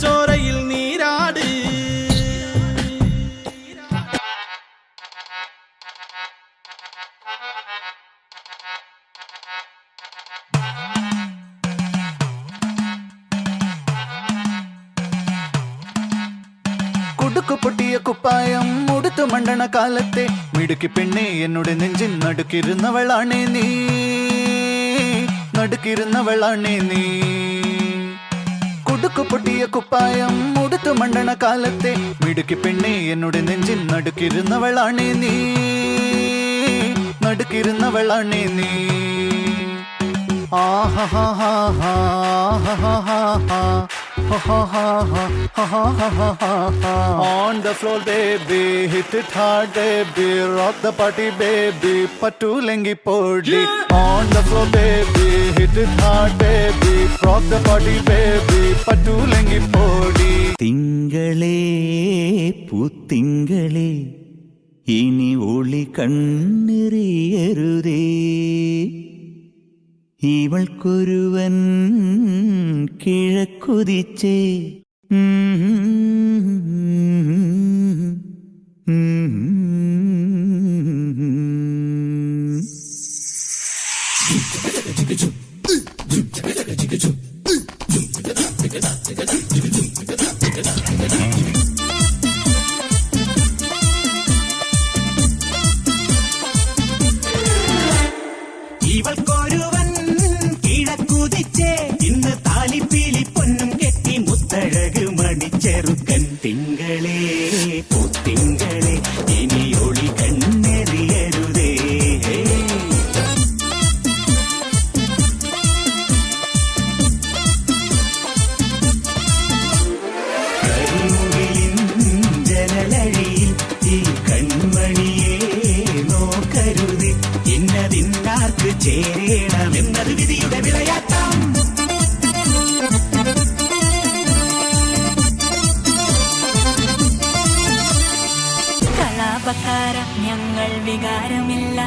ചോരയിൽ നീരാട്. കുടുക്കു പൊട്ടിയ കുപ്പായം ഉടുത്തു മണ്ടണ കാലത്തെ മിടുക്കി പെണ്ണെ എന്നോട് നെഞ്ചിൻ നടുക്കിരുന്നവളാണേ നീ, നടുക്കിരുന്നവളാണേ നീ. കുടുക്കു പൊട്ടിയ കുപ്പായം ഉടുത്തു മണ്ടണ കാലത്തെ മിടുക്കി പെണ്ണെ എന്നോട് നെഞ്ചിൻ നടുക്കിരുന്നവളാണേ നീ, നടുക്കിരുന്നവളാണേ നീ. On the floor baby, hit it hard baby, rock the party baby, patulengi podi. On the floor baby, hit it hard baby, rock the party baby, patulengi podi. തിങ്കളേ പൂത്തിങ്കളേ ഇനി ഒളി കണ്ണെറിയരുതേ, ഇവൾക്കൊരുവൻ കിഴക്കുതിച്ചേ. ഇവൾക്കൊരുവൻ കിഴക്കുതിച്ചേ, ഇന്ന് താലിപ്പീലി പൊന്നും കെട്ടി മുത്തഴക് മണിച്ചെറുക്കൻ. തിങ്കളേ പൂത്തിങ്കളേ ഇനി ഒളി കണ്ണെറിയരുതേ. കരിമുകിലിൻ ജനലഴിയിൽ ഈ കൺമണിയെ നോക്കരുത്, ഇന്നതിന്നാർക്ക് ചേരണമെന്നത് വിധിയുടെ വിളയാട്ടം. കളാപക്കാര ഞങ്ങൾ വികാരമില്ല,